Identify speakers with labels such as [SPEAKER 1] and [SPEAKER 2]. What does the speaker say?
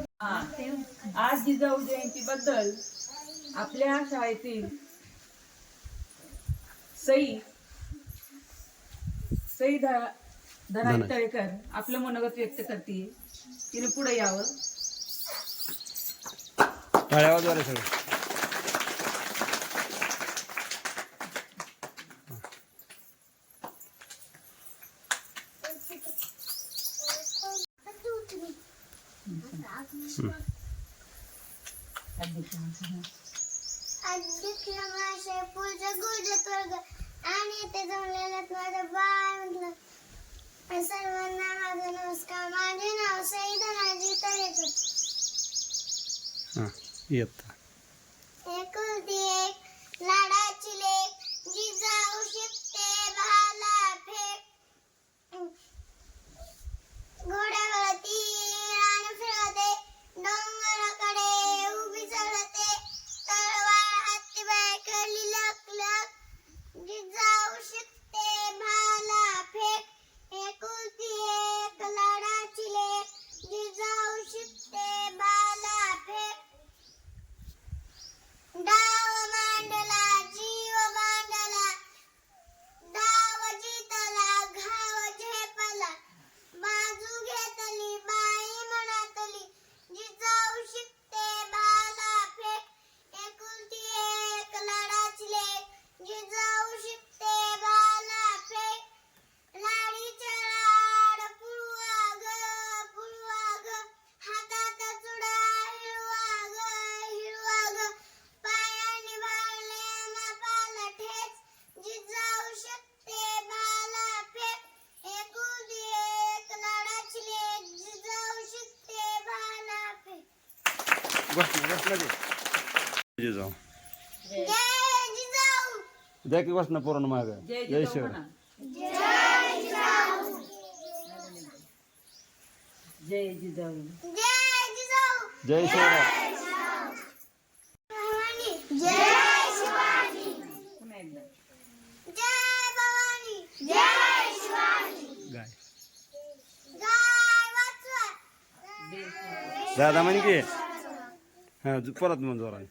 [SPEAKER 1] आज जिजाऊ जयंती बद्दल आपल्या शाळेतील सई धराई तळेकर आपलं मनोगत व्यक्त करते. तिने पुढे यावं.
[SPEAKER 2] टाळ्यावाजवारे सगळं.
[SPEAKER 3] अध्यक्ष महाशय पूजा गुजरात वर्ग आणि ते जमलेल्या माझ्या बाय म्हटलं सर्वांना माझा नमस्कार. माझे नाव सई धनाजी तळेकर. एकुलती एक लाडाची लेक जिजाऊ शिकते भाला फेक घोड्यावरती रान फिरवते डोंगराकडे उभी चढते तलवार हाती बायकली लक लक जिजाऊ शिकते भाला फेक एकुलती एक लाडाची लेक जिजाऊ शिकते भाला फेक डाव मांडला जीव मांडला डाव जितला घाव झेपला बाजू घेतली बाई म्हणातली जिजाऊ शिकते भाला फेक एकुलती एक लाडाची लेक जिजाऊ शिकते भाला फेक लाडीच्या लाड पुळवा ग हातात चुडा हिळवा ग पायाने भाळले मापाला ठेच जिजाऊ शिकते भाला फेक एकुलती एक लाडाची लेक जिजाऊ शिकते भाला फेक.
[SPEAKER 2] जिजाऊ
[SPEAKER 3] जय जिजाऊ.
[SPEAKER 2] द्या की घोषणा पूर्ण माग.
[SPEAKER 1] जय
[SPEAKER 2] जय
[SPEAKER 1] जिजाऊ
[SPEAKER 2] शिवराय.
[SPEAKER 1] म्हणा.
[SPEAKER 3] जय जिजाऊ.
[SPEAKER 1] जय जिजाऊ.
[SPEAKER 3] जय जिजाऊ.
[SPEAKER 2] जय शिवराय.
[SPEAKER 3] भवानी. जय शिवाजी.
[SPEAKER 1] पुन्हा एकदा.
[SPEAKER 3] जय भवानी. जय शिवाजी.
[SPEAKER 2] गाय
[SPEAKER 3] गाय वाचवा.
[SPEAKER 2] दादा म्हणे की हा परत मग जोरात.